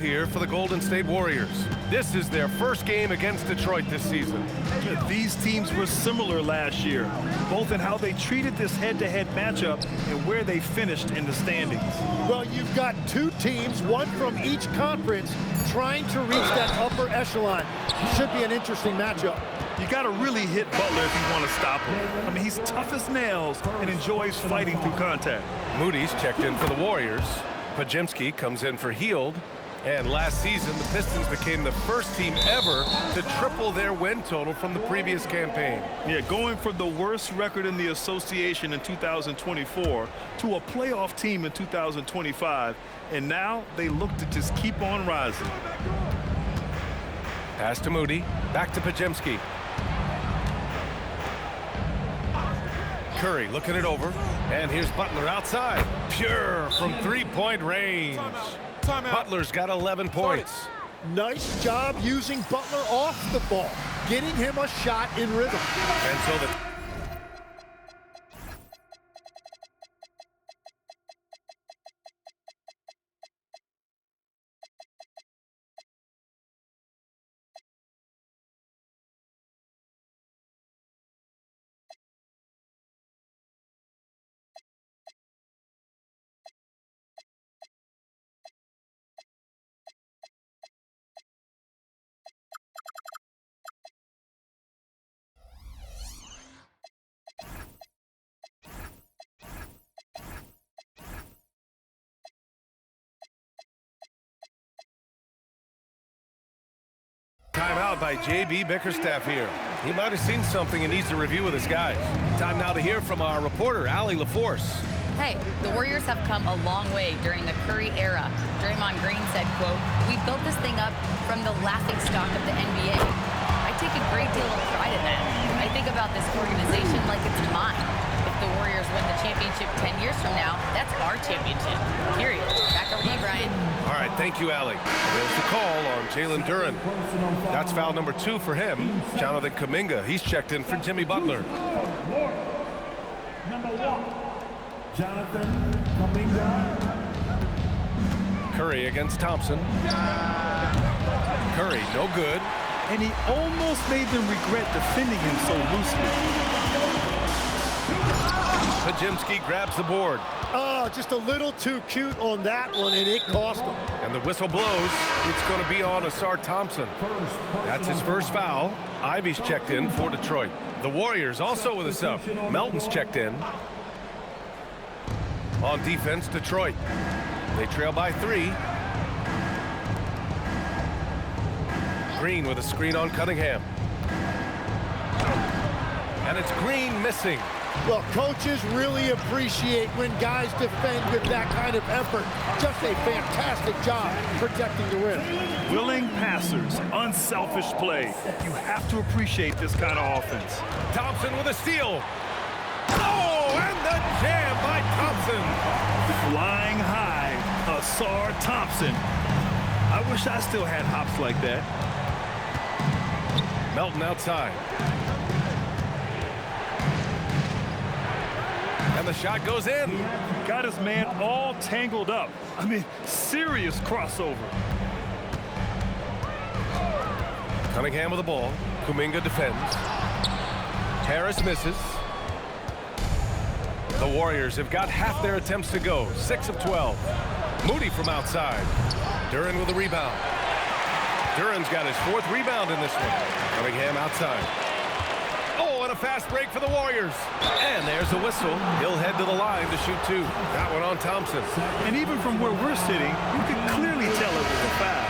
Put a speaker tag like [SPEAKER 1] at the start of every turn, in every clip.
[SPEAKER 1] Here for the Golden State Warriors. This is their first game against Detroit this season.
[SPEAKER 2] These teams were similar last year, both in how they treated this head-to-head matchup and where they finished in the standings.
[SPEAKER 3] Well, you've got two teams, one from each conference, trying to reach that upper echelon. Should be an interesting matchup.
[SPEAKER 2] You got to really hit Butler if you want to stop him. I mean, he's tough as nails and enjoys fighting through contact.
[SPEAKER 1] Moody's checked in for the Warriors. Pajemski comes in for Hield. And last season, the Pistons became the first team ever to triple their win total from the previous campaign.
[SPEAKER 2] Yeah, going from the worst record in the association in 2024 to a playoff team in 2025. And now they look to just keep on rising.
[SPEAKER 1] Pass to Moody. Back to Pajemski. Curry looking it over. And here's Butler outside. Pure from three-point range. Butler's got 11 points.
[SPEAKER 3] Nice job using Butler off the ball, getting him a shot in rhythm.
[SPEAKER 1] And so the timeout by J.B. Bickerstaff here. He might have seen something and needs to review with his guys. Time now to hear from our reporter, Allie LaForce.
[SPEAKER 4] Hey, the Warriors have come a long way during the Curry era. Draymond Green said, quote, "We built this thing up from the laughingstock of the NBA. I take a great deal of pride in that. I think about this organization like it's mine. If the Warriors win the championship 10 years from now, that's our championship. Period." Back over to you, Brian.
[SPEAKER 1] All right, thank you, Allie. There's the call on Jalen Duren. That's foul number 2 for him. Jonathan Kuminga, he's checked in for Jimmy Butler.
[SPEAKER 5] Number 1, Jonathan Kuminga.
[SPEAKER 1] Curry against Thompson. Curry, no good.
[SPEAKER 2] And he almost made them regret defending him so loosely.
[SPEAKER 1] Pajemski grabs the board.
[SPEAKER 3] Oh, just a little too cute on that one, and it cost him.
[SPEAKER 1] And the whistle blows. It's going to be on Asar Thompson. That's his first foul. Ivy's checked in for Detroit. The Warriors also with a sub. Melton's checked in. On defense, Detroit. They trail by 3. Green with a screen on Cunningham. And it's Green missing.
[SPEAKER 3] Well, coaches really appreciate when guys defend with that kind of effort. Just a fantastic job protecting the rim.
[SPEAKER 2] Willing passers, unselfish play. You have to appreciate this kind of offense.
[SPEAKER 1] Thompson with a steal. Oh, and the jam by Thompson.
[SPEAKER 2] Flying high, Asar Thompson. I wish I still had hops like that.
[SPEAKER 1] Melton outside. And the shot goes in.
[SPEAKER 2] Got his man all tangled up. I mean, serious crossover.
[SPEAKER 1] Cunningham with the ball. Kuminga defends. Harris misses. The Warriors have got half their attempts to go. 6 of 12. Moody from outside. Duren with a rebound. Duren's got his 4th rebound in this one. Cunningham outside. Oh, and a fast break for the Warriors. And there's the whistle. He'll head to the line to shoot 2. That one on Thompson.
[SPEAKER 2] And even from where we're sitting, you can clearly tell it was a foul.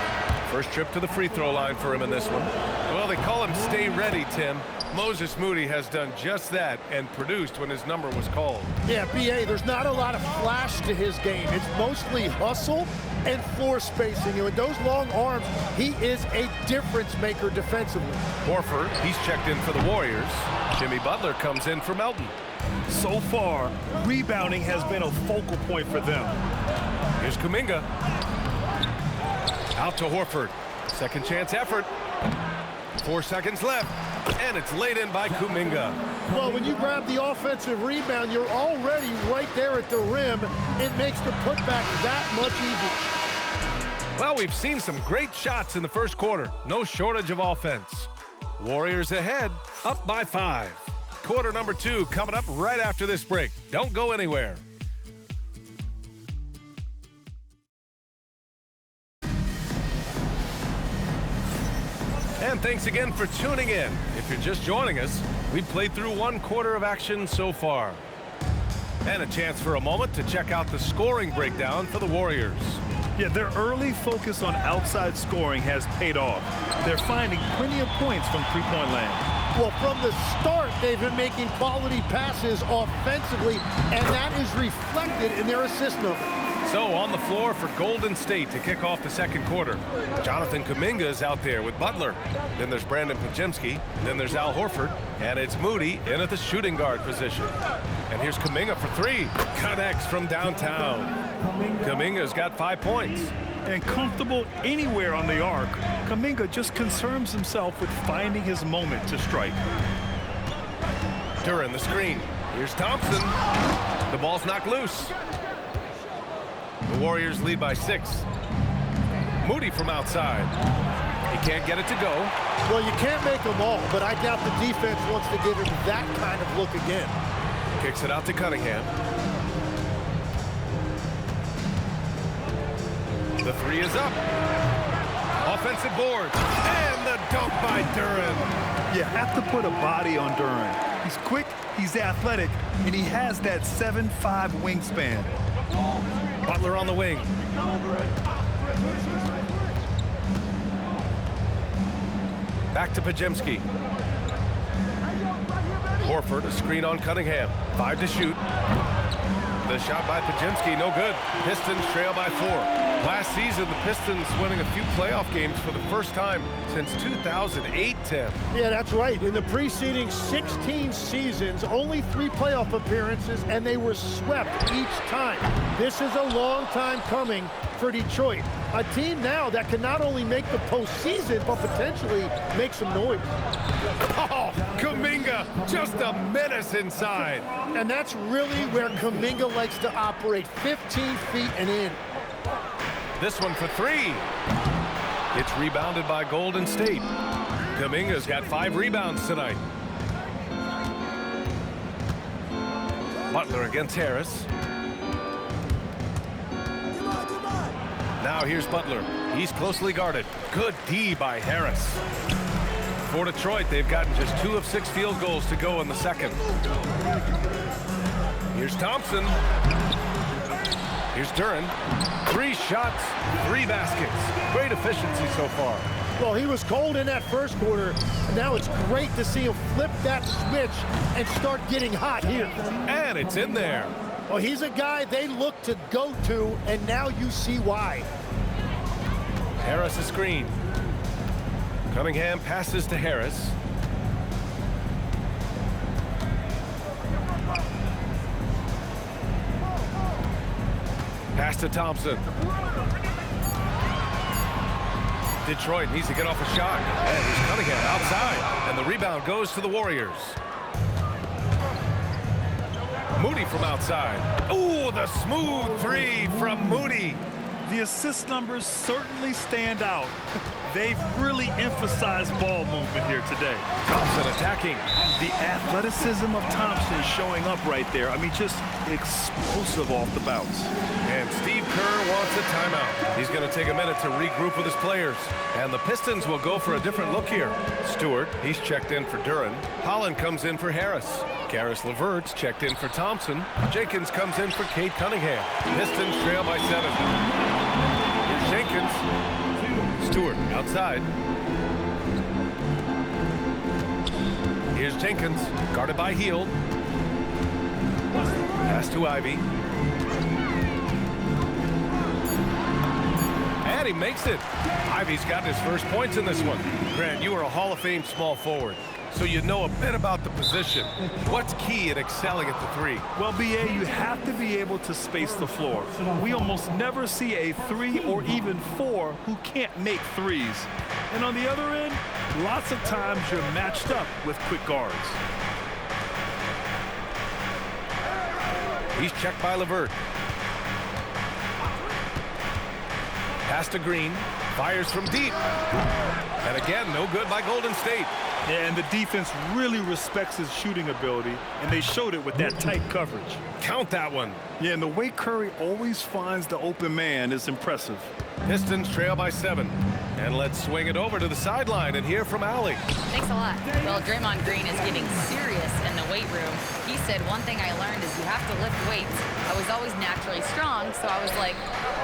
[SPEAKER 1] First trip to the free throw line for him in this one. Well, they call him Stay Ready, Tim. Moses Moody has done just that and produced when his number was called.
[SPEAKER 3] Yeah, B.A., there's not a lot of flash to his game. It's mostly hustle and floor spacing. And with those long arms, he is a difference maker defensively.
[SPEAKER 1] Horford, he's checked in for the Warriors. Jimmy Butler comes in for Melton.
[SPEAKER 2] So far, rebounding has been a focal point for them.
[SPEAKER 1] Here's Kuminga. Out to Horford. Second chance effort. 4 seconds left. And it's laid in by Kuminga.
[SPEAKER 3] Well, when you grab the offensive rebound, you're already right there at the rim. It makes the putback that much easier.
[SPEAKER 1] Well, we've seen some great shots in the first quarter. No shortage of offense. Warriors ahead, up by 5. Quarter number 2 coming up right after this break. Don't go anywhere. And thanks again for tuning in. If you're just joining us, we've played through 1 quarter of action so far. And a chance for a moment to check out the scoring breakdown for the Warriors.
[SPEAKER 2] Yeah, their early focus on outside scoring has paid off. They're finding plenty of points from three-point land.
[SPEAKER 3] Well, from the start, they've been making quality passes offensively, and that is reflected in their assist number.
[SPEAKER 1] So on the floor for Golden State to kick off the second quarter. Jonathan Kuminga is out there with Butler. Then there's Brandon Pajemski. Then there's Al Horford. And it's Moody in at the shooting guard position. And here's Kuminga for 3. Connects from downtown. Kuminga's got 5 points.
[SPEAKER 2] And comfortable anywhere on the arc, Kuminga just concerns himself with finding his moment to strike.
[SPEAKER 1] Duran the screen. Here's Thompson. The ball's knocked loose. The Warriors lead by 6. Moody from outside. He can't get it to go.
[SPEAKER 3] Well, you can't make them all, but I doubt the defense wants to give him that kind of look again.
[SPEAKER 1] Kicks it out to Cunningham. The 3 is up. Offensive board. And the dunk by Duran.
[SPEAKER 2] You have to put a body on Duran. He's quick, he's athletic, and he has that 7'5" wingspan.
[SPEAKER 1] Butler on the wing. Back to Pajemski. Horford, a screen on Cunningham. 5 to shoot. The shot by Pajemski, no good. Pistons trail by 4. Last season, the Pistons winning a few playoff games for the first time since 2008, Tim.
[SPEAKER 3] Yeah, that's right. In the preceding 16 seasons, only 3 playoff appearances, and they were swept each time. This is a long time coming for Detroit. A team now that can not only make the postseason, but potentially make some noise.
[SPEAKER 1] Oh, Kuminga, just a menace inside.
[SPEAKER 3] And that's really where Kuminga likes to operate, 15 feet and in.
[SPEAKER 1] This one for 3. It's rebounded by Golden State. Kuminga's got 5 rebounds tonight. Butler against Harris. Now here's Butler. He's closely guarded. Good D by Harris. For Detroit, they've gotten just 2 of 6 field goals to go in the second. Here's Thompson. Here's Duran. 3 shots, 3 baskets. Great efficiency so far.
[SPEAKER 3] Well, he was cold in that first quarter. Now it's great to see him flip that switch and start getting hot here.
[SPEAKER 1] And it's in there.
[SPEAKER 3] Well, he's a guy they look to go to, and now you see why.
[SPEAKER 1] Harris a screen. Cunningham passes to Harris. Pass to Thompson. Detroit needs to get off a shot. And here's Cunningham outside. And the rebound goes to the Warriors. Moody from outside. Ooh, the smooth 3 from Moody.
[SPEAKER 2] The assist numbers certainly stand out. They've really emphasized ball movement here today.
[SPEAKER 1] Thompson attacking.
[SPEAKER 2] The athleticism of Thompson showing up right there. I mean, just explosive off the bounce.
[SPEAKER 1] And Steve Kerr wants a timeout. He's going to take a minute to regroup with his players. And the Pistons will go for a different look here. Stewart, he's checked in for Duran. Holland comes in for Harris. Karis LeVert's checked in for Thompson. Jenkins comes in for Cade Cunningham. Pistons trail by 7. Here's Jenkins. Stewart outside. Here's Jenkins, guarded by Hield. Pass to Ivy. And he makes it. Ivy's got his first points in this one. Grant, you are a Hall of Fame small forward, so you know a bit about the position. What's key in excelling at the 3?
[SPEAKER 2] Well, BA, you have to be able to space the floor. We almost never see a 3 or even 4 who can't make 3s. And on the other end, lots of times you're matched up with quick guards. He's checked by LeVert.
[SPEAKER 1] Pass to Green. Fires from deep. And again, no good by Golden State.
[SPEAKER 2] Yeah, and the defense really respects his shooting ability, and they showed it with that tight coverage.
[SPEAKER 1] Count that one.
[SPEAKER 2] Yeah, and the way Curry always finds the open man is impressive.
[SPEAKER 1] Pistons trail by 7. And let's swing it over to the sideline and hear from Allie.
[SPEAKER 4] Thanks a lot. Well, Draymond Green is getting serious in the weight room. He said, one thing I learned is you have to lift weights. I was always naturally strong, so I was like,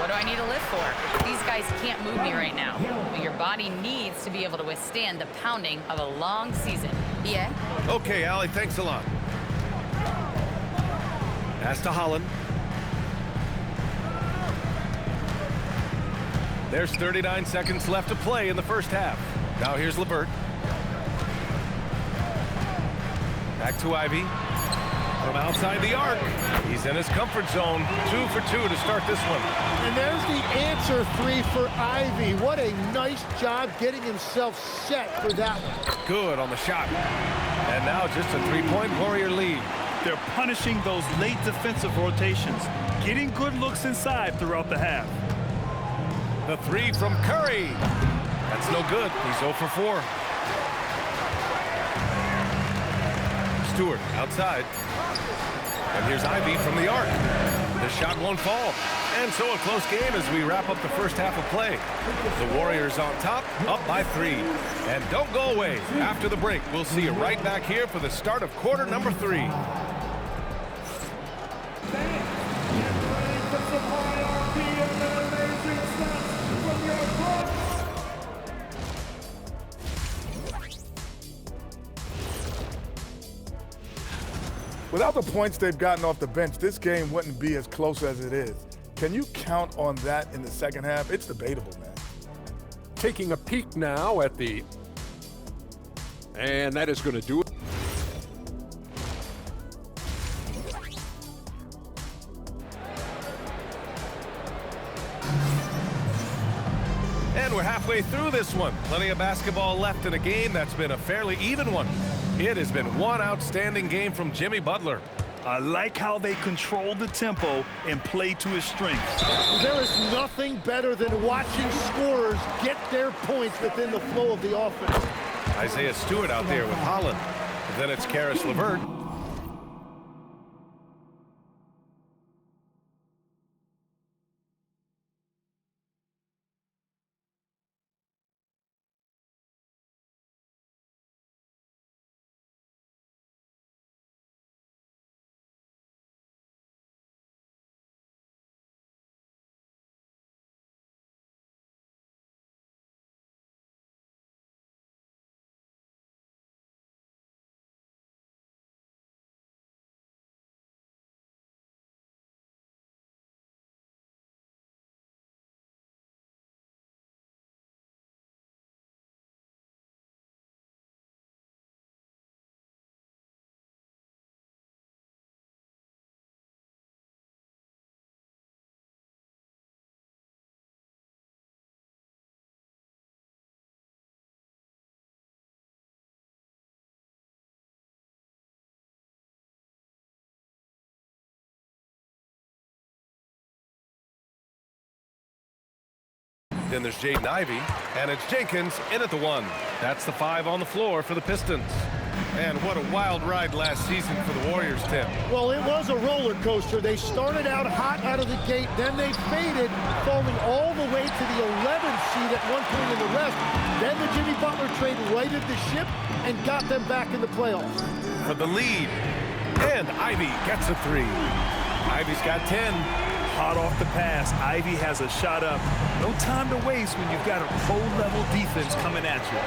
[SPEAKER 4] what do I need to lift for? These guys can't move me right now. But your body needs to be able to withstand the pounding of a long season. Yeah?
[SPEAKER 1] Okay, Allie, thanks a lot. Pass to Holland. There's 39 seconds left to play in the first half. Now here's LeVert. Back to Ivy. From outside the arc. He's in his comfort zone. 2 for 2 to start this one.
[SPEAKER 3] And there's the answer 3 for Ivy. What a nice job getting himself set for that one.
[SPEAKER 1] Good on the shot. And now just a 3-point Warrior lead.
[SPEAKER 2] They're punishing those late defensive rotations, getting good looks inside throughout the half.
[SPEAKER 1] The 3 from Curry. That's no good. He's 0 for 4. Stewart outside. And here's Ivy from the arc. The shot won't fall. And so a close game as we wrap up the first half of play. The Warriors on top, up by 3. And don't go away. After the break, we'll see you right back here for the start of quarter number 3.
[SPEAKER 6] Without the points they've gotten off the bench, this game wouldn't be as close as it is. Can you count on that in the second half? It's debatable, man.
[SPEAKER 7] Taking a peek now at the... And that is going to do it.
[SPEAKER 1] And we're halfway through this one. Plenty of basketball left in a game that's been a fairly even one. It has been one outstanding game from Jimmy Butler.
[SPEAKER 2] I like how they control the tempo and play to his strengths.
[SPEAKER 3] There is nothing better than watching scorers get their points within the flow of the offense.
[SPEAKER 1] Isaiah Stewart out there with Holland. Then it's Karis LeVert. Then there's Jaden Ivey, and it's Jenkins in at the 1. That's the 5 on the floor for the Pistons. And what a wild ride last season for the Warriors, Tim.
[SPEAKER 3] Well, it was a roller coaster. They started out hot out of the gate, then they faded, falling all the way to the 11th seed at one point in the West. Then the Jimmy Butler trade righted the ship and got them back in the playoffs.
[SPEAKER 1] For the lead, and Ivey gets a 3. Ivey's got 10.
[SPEAKER 2] Hot off the pass, Ivy has a shot up. No time to waste when you've got a pro-level defense coming at you.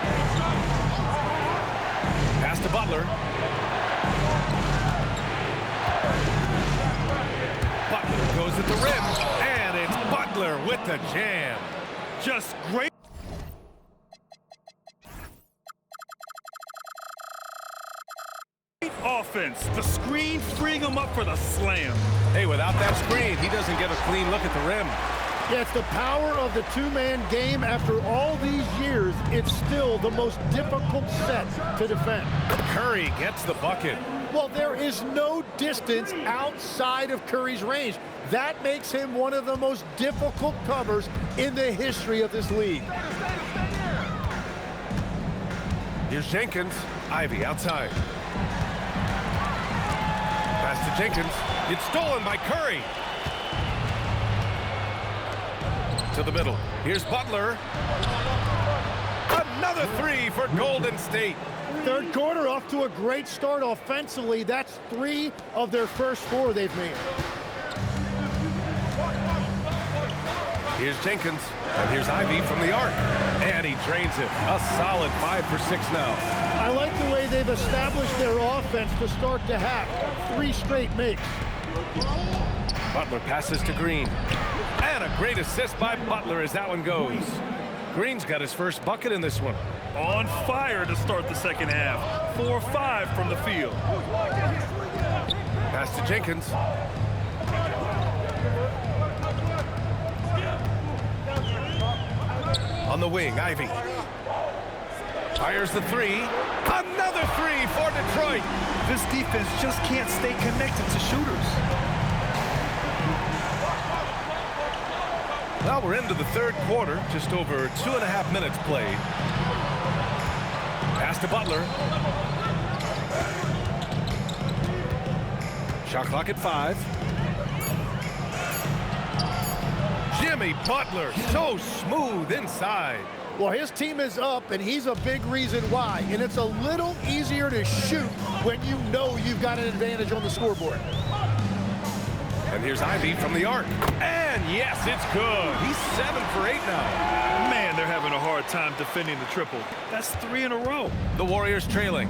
[SPEAKER 1] Pass to Butler. Butler goes at the rim, and it's Butler with the jam.
[SPEAKER 2] Just great. Offense, the screen freeing him up for the slam.
[SPEAKER 1] Hey, without that screen, he doesn't get a clean look at the rim.
[SPEAKER 3] Yeah, it's the power of the two-man game. After all these years, it's still the most difficult set to defend.
[SPEAKER 1] Curry gets the bucket.
[SPEAKER 3] Well, there is no distance outside of Curry's range. That makes him one of the most difficult covers in the history of this league.
[SPEAKER 1] Here's Jenkins. Ivy outside. Pass to Jenkins. It's stolen by Curry. To the middle. Here's Butler. Another three for Golden State.
[SPEAKER 3] Third quarter off to a great start offensively. That's 3 of their first 4 they've made.
[SPEAKER 1] Here's Jenkins. And here's Ivy from the arc. And he drains it. A solid 5 for 6 now.
[SPEAKER 3] I like the way they've established their offense to start the half. 3 straight makes.
[SPEAKER 1] Butler passes to Green. And a great assist by Butler as that one goes. Green's got his first bucket in this one.
[SPEAKER 2] On fire to start the second half. 4-5 from the field.
[SPEAKER 1] Pass to Jenkins. On the wing, Ivy. Fires the 3. Another 3 for Detroit.
[SPEAKER 2] This defense just can't stay connected to shooters.
[SPEAKER 1] Well, we're into the third quarter. Just over 2.5 minutes played. Pass to Butler. Shot clock at 5. Jimmy Butler, so smooth inside.
[SPEAKER 3] Well, his team is up, and he's a big reason why. And it's a little easier to shoot when you know you've got an advantage on the scoreboard.
[SPEAKER 1] And here's Ivy from the arc. And yes, it's good. He's 7 for 8 now.
[SPEAKER 2] Man, they're having a hard time defending the triple. That's 3 in a row.
[SPEAKER 1] The Warriors trailing.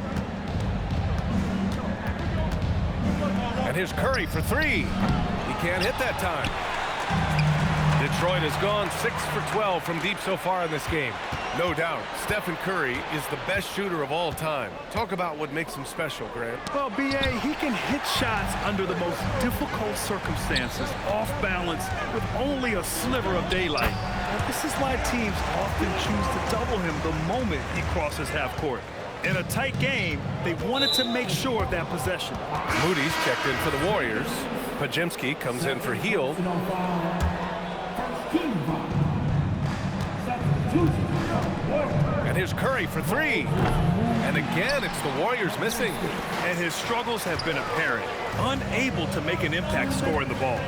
[SPEAKER 1] And here's Curry for 3. He can't hit that time. Detroit has gone 6 for 12 from deep so far in this game. No doubt, Stephen Curry is the best shooter of all time. Talk about what makes him special, Grant.
[SPEAKER 2] Well, B.A., he can hit shots under the most difficult circumstances, off balance, with only a sliver of daylight. And this is why teams often choose to double him the moment he crosses half court. In a tight game, they wanted to make sure of that possession.
[SPEAKER 1] Moody's checked in for the Warriors. Pajemski comes in for Hield. And here's Curry for 3. And again, it's the Warriors missing.
[SPEAKER 2] And his struggles have been apparent. Unable to make an impact scoring the ball.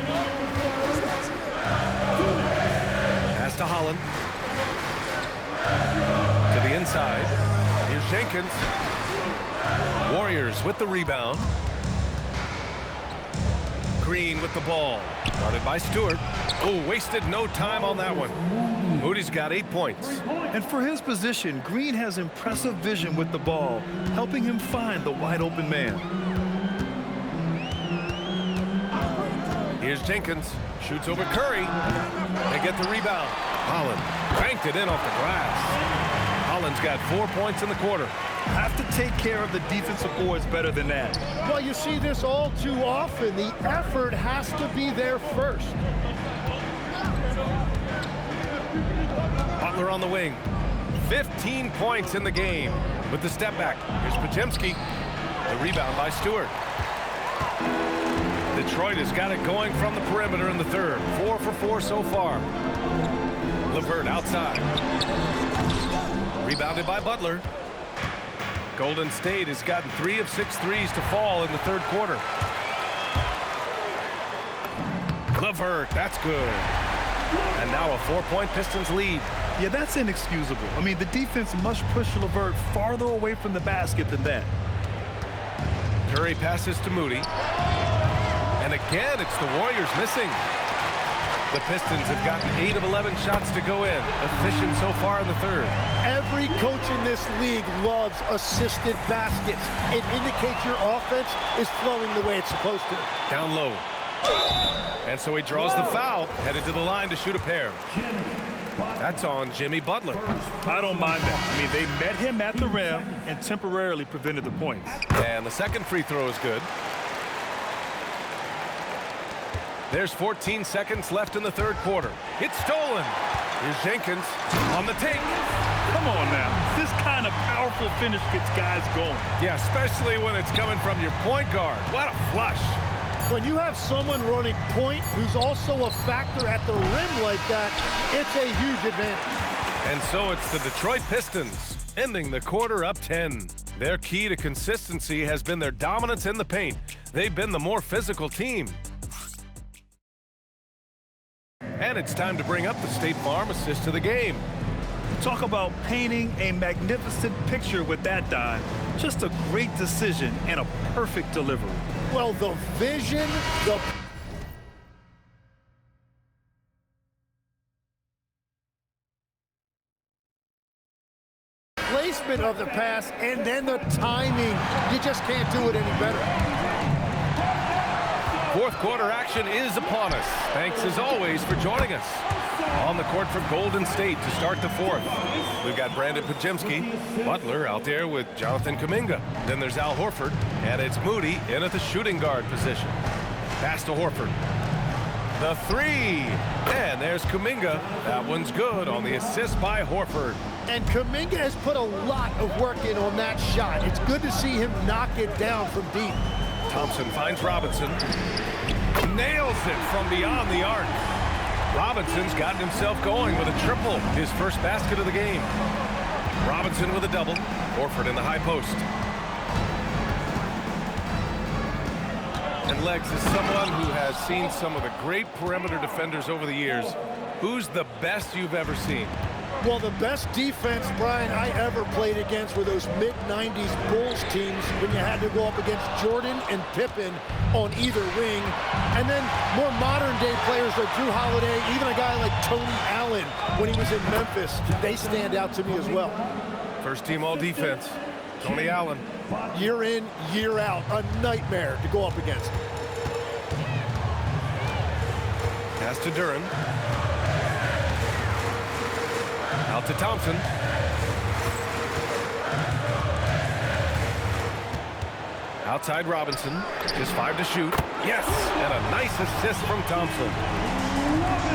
[SPEAKER 1] Pass to Holland. To the inside. Here's Jenkins. Warriors with the rebound. Green with the ball. Guarded by Stewart. Oh, wasted no time on that one. Moody's got 8 points.
[SPEAKER 2] And for his position, Green has impressive vision with the ball, helping him find the wide open man.
[SPEAKER 1] Here's Jenkins. Shoots over Curry. They get the rebound. Holland banked it in off the glass. Holland's got 4 points in the quarter.
[SPEAKER 2] Have to take care of the defensive boards better than that.
[SPEAKER 3] Well, you see this all too often. The effort has to be there first.
[SPEAKER 1] Butler on the wing. 15 points in the game with the step back. Here's Pajemski. The rebound by Stewart. Detroit has got it going from the perimeter in the third. 4 for 4 so far. LeVert outside. Rebounded by Butler. Golden State has gotten 3 of 6 threes to fall in the third quarter. LeVert, that's good. And now a 4-point Pistons lead.
[SPEAKER 2] Yeah, that's inexcusable. I mean, the defense must push LeVert farther away from the basket than that.
[SPEAKER 1] Curry passes to Moody. And again, it's the Warriors missing. The Pistons have gotten 8 of 11 shots to go in. Efficient so far in the third.
[SPEAKER 3] Every coach in this league loves assisted baskets. It indicates your offense is flowing the way it's supposed to.
[SPEAKER 1] Down low. And so he draws the foul, headed to the line to shoot a pair. That's on Jimmy Butler.
[SPEAKER 2] I don't mind that. I mean, they met him at the rim and temporarily prevented the points.
[SPEAKER 1] And the second free throw is good. There's 14 seconds left in the third quarter. It's stolen. Here's Jenkins on the take.
[SPEAKER 2] Come on now. This kind of powerful finish gets guys going.
[SPEAKER 1] Yeah, especially when it's coming from your point guard. What a flush.
[SPEAKER 3] When you have someone running point who's also a factor at the rim like that, it's a huge advantage.
[SPEAKER 1] And so it's the Detroit Pistons ending the quarter up 10. Their key to consistency has been their dominance in the paint. They've been the more physical team. And it's time to bring up the State Farm assist to the game.
[SPEAKER 2] Talk about painting a magnificent picture with that dive. Just a great decision and a perfect delivery.
[SPEAKER 3] Well, the vision, the placement of the pass, and then the timing. You just can't do it any better.
[SPEAKER 1] Fourth quarter action is upon us. Thanks as always for joining us. On the court for Golden State to start the fourth. We've got Brandon Podziemski, Butler out there with Jonathan Kuminga. Then there's Al Horford, and it's Moody in at the shooting guard position. Pass to Horford. The three, and there's Kuminga. That one's good on the assist by Horford.
[SPEAKER 3] And Kuminga has put a lot of work in on that shot. It's good to see him knock it down from deep.
[SPEAKER 1] Thompson finds Robinson. Nails it from beyond the arc. Robinson's gotten himself going with a triple, his first basket of the game. Robinson with a double. Horford in the high post. And Legs is someone who has seen some of the great perimeter defenders over the years. Who's the best you've ever seen?
[SPEAKER 3] Well, the best defense, Brian, I ever played against were those mid-90s Bulls teams when you had to go up against Jordan and Pippen on either wing. And then more modern-day players like Drew Holiday, even a guy like Tony Allen when he was in Memphis, they stand out to me as well.
[SPEAKER 1] First team all-defense, Tony Allen.
[SPEAKER 3] Year in, year out, a nightmare to go up against.
[SPEAKER 1] Pass to Duren. Out to Thompson. Outside Robinson. Just 5 to shoot. Yes! And a nice assist from Thompson.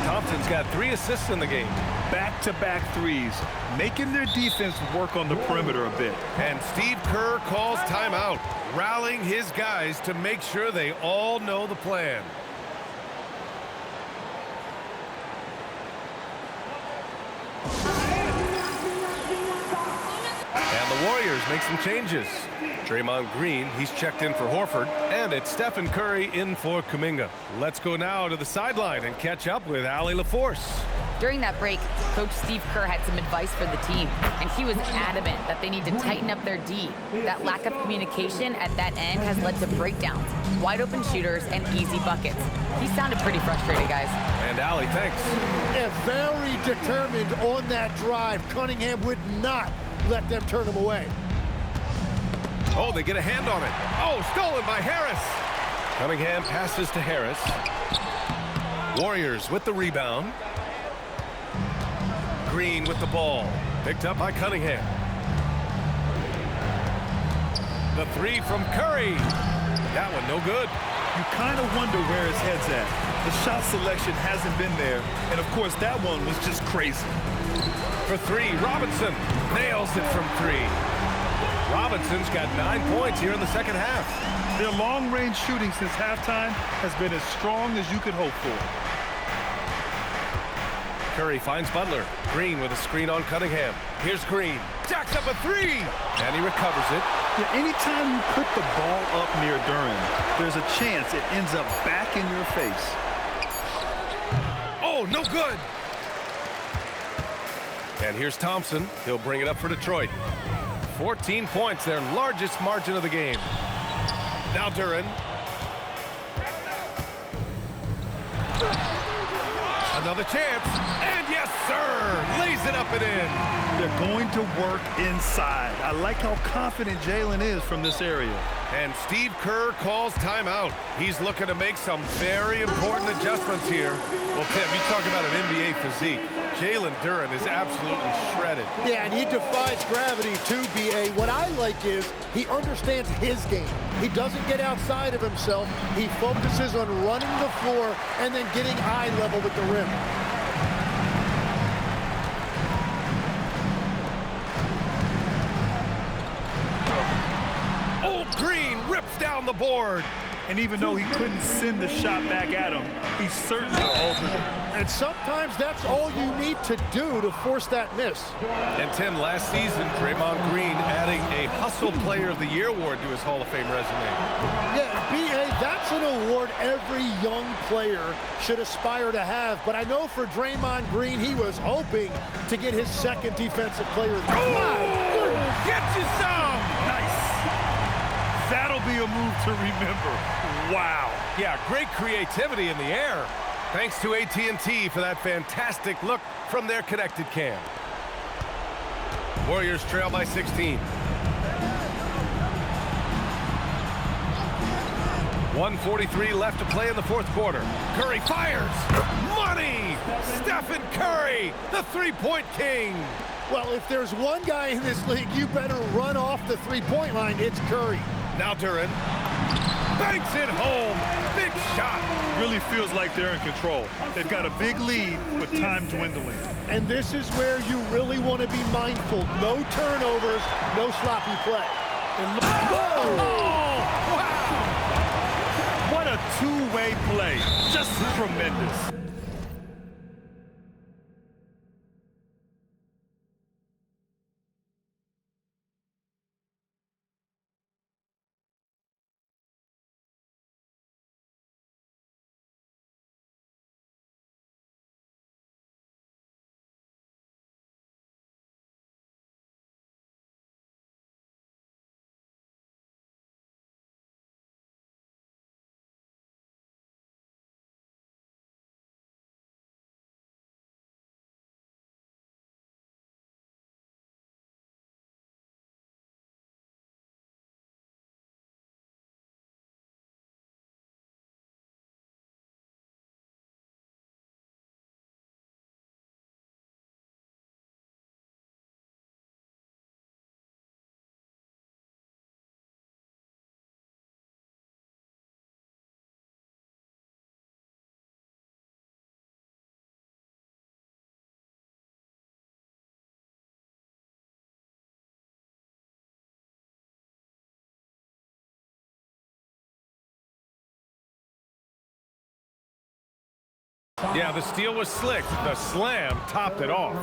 [SPEAKER 1] Thompson's got 3 assists in the game.
[SPEAKER 2] Back-to-back threes, making their defense work on the perimeter a bit.
[SPEAKER 1] And Steve Kerr calls timeout, rallying his guys to make sure they all know the plan. And the Warriors make some changes. Draymond Green, he's checked in for Horford, and it's Stephen Curry in for Kuminga. Let's go now to the sideline and catch up with Allie LaForce.
[SPEAKER 4] During that break, Coach Steve Kerr had some advice for the team, and he was adamant that they need to tighten up their D. That lack of communication at that end has led to breakdowns, wide open shooters, and easy buckets. He sounded pretty frustrated, guys.
[SPEAKER 1] And Allie, thanks.
[SPEAKER 3] Yeah, very determined on that drive. Cunningham would not let them turn him away.
[SPEAKER 1] Oh, they get a hand on it. Oh, stolen by Harris. Cunningham passes to Harris. Warriors with the rebound. Green with the ball. Picked up by Cunningham. The three from Curry. That one no good.
[SPEAKER 2] You kind of wonder where his head's at. The shot selection hasn't been there. And, of course, that one was just crazy.
[SPEAKER 1] For 3, Robinson nails it from 3. Robinson's got 9 points here in the second half.
[SPEAKER 2] Their long-range shooting since halftime has been as strong as you could hope for.
[SPEAKER 1] Curry finds Butler. Green with a screen on Cunningham. Here's Green. Jacks up a 3. And he recovers it.
[SPEAKER 2] Yeah, anytime you put the ball up near Duren, there's a chance it ends up back in your face.
[SPEAKER 1] Oh, no good. And here's Thompson. He'll bring it up for Detroit. 14 points, their largest margin of the game. Now Duren. Another chance. And yes, sir. Lays it up and in.
[SPEAKER 2] They're going to work inside. I like how confident Jalen is from this area.
[SPEAKER 1] And Steve Kerr calls timeout. He's looking to make some very important adjustments here. Well, Tim, you talk about an NBA physique. Jalen Duren is absolutely shredded.
[SPEAKER 3] Yeah, and he defies gravity too, B.A. What I like is he understands his game. He doesn't get outside of himself. He focuses on running the floor and then getting eye level with the rim.
[SPEAKER 1] down the board.
[SPEAKER 2] And even though he couldn't send the shot back at him, he certainly altered it.
[SPEAKER 3] And sometimes that's all you need to do to force that miss.
[SPEAKER 1] And Tim, last season, Draymond Green adding a Hustle Player of the Year award to his Hall of Fame resume.
[SPEAKER 3] Yeah, B.A., that's an award every young player should aspire to have. But I know for Draymond Green, he was hoping to get his second Defensive Player of the Year.
[SPEAKER 1] Get you some!
[SPEAKER 2] Nice. That'll be a move to remember. Wow.
[SPEAKER 1] Yeah, great creativity in the air. Thanks to AT&T for that fantastic look from their connected cam. Warriors trail by 16. 1:43 left to play in the fourth quarter. Curry fires. Money! Stephen Curry, the three-point king.
[SPEAKER 3] Well, if there's one guy in this league, you better run off the three-point line, it's Curry.
[SPEAKER 1] Now Duran banks it home. Big shot.
[SPEAKER 2] Really feels like they're in control. They've got a big lead with time dwindling.
[SPEAKER 3] And this is where you really want to be mindful. No turnovers, no sloppy play. And look,
[SPEAKER 2] Wow! What a two-way play. Just tremendous.
[SPEAKER 1] Yeah, the steal was slick. The slam topped it off.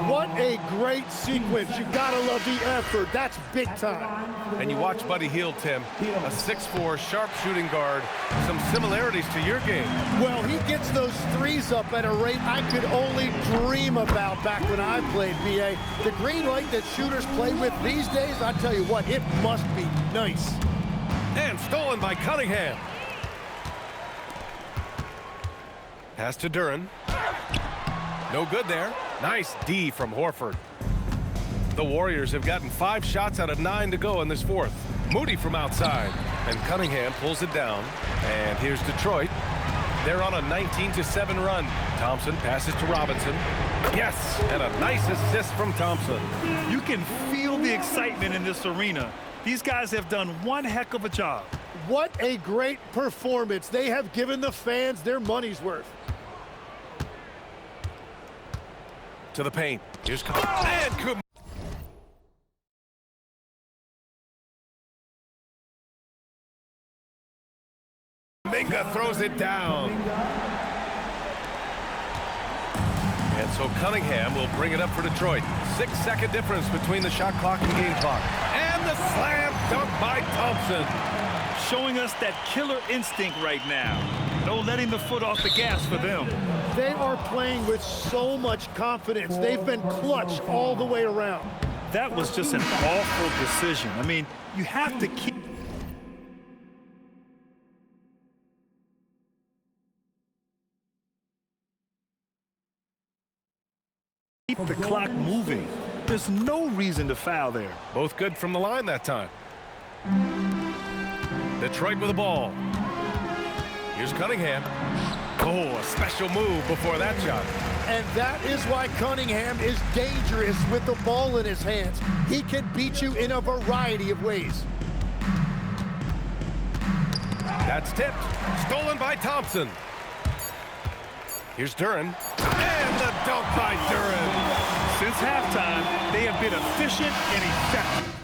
[SPEAKER 3] what a great sequence. You gotta love the effort. That's big time.
[SPEAKER 1] And you watch Buddy Hield, Tim, a 6'4", sharp shooting guard. Some similarities to your game.
[SPEAKER 3] Well, he gets those threes up at a rate I could only dream about back when I played, B.A. The green light that shooters play with these days, I tell you what, it must be nice.
[SPEAKER 1] And stolen by Cunningham. Pass to Duran. No good there. Nice D from Horford. The Warriors have gotten 5 shots out of 9 to go in this fourth. Moody from outside. And Cunningham pulls it down. And here's Detroit. They're on a 19-7 run. Thompson passes to Robinson. Yes, and a nice assist from Thompson.
[SPEAKER 2] You can feel the excitement in this arena. These guys have done one heck of a job.
[SPEAKER 3] What a great performance. They have given the fans their money's worth.
[SPEAKER 1] To the paint. Here's and Kuminga throws it down. And so Cunningham will bring it up for Detroit. 6-second difference between the shot clock and game clock. And the slam dunk by Thompson.
[SPEAKER 2] Showing us that killer instinct right now. No letting the foot off the gas for them.
[SPEAKER 3] They are playing with so much confidence. They've been clutch all the way around.
[SPEAKER 2] That was just an awful decision. I mean, you have to keep the clock moving. There's no reason to foul there.
[SPEAKER 1] Both good from the line that time. Detroit with the ball. Here's Cunningham. Oh, a special move before that shot.
[SPEAKER 3] And that is why Cunningham is dangerous with the ball in his hands. He can beat you in a variety of ways.
[SPEAKER 1] That's tipped. Stolen by Thompson. Here's Duran. And the dunk by Duran.
[SPEAKER 2] Since halftime, they have been efficient and effective.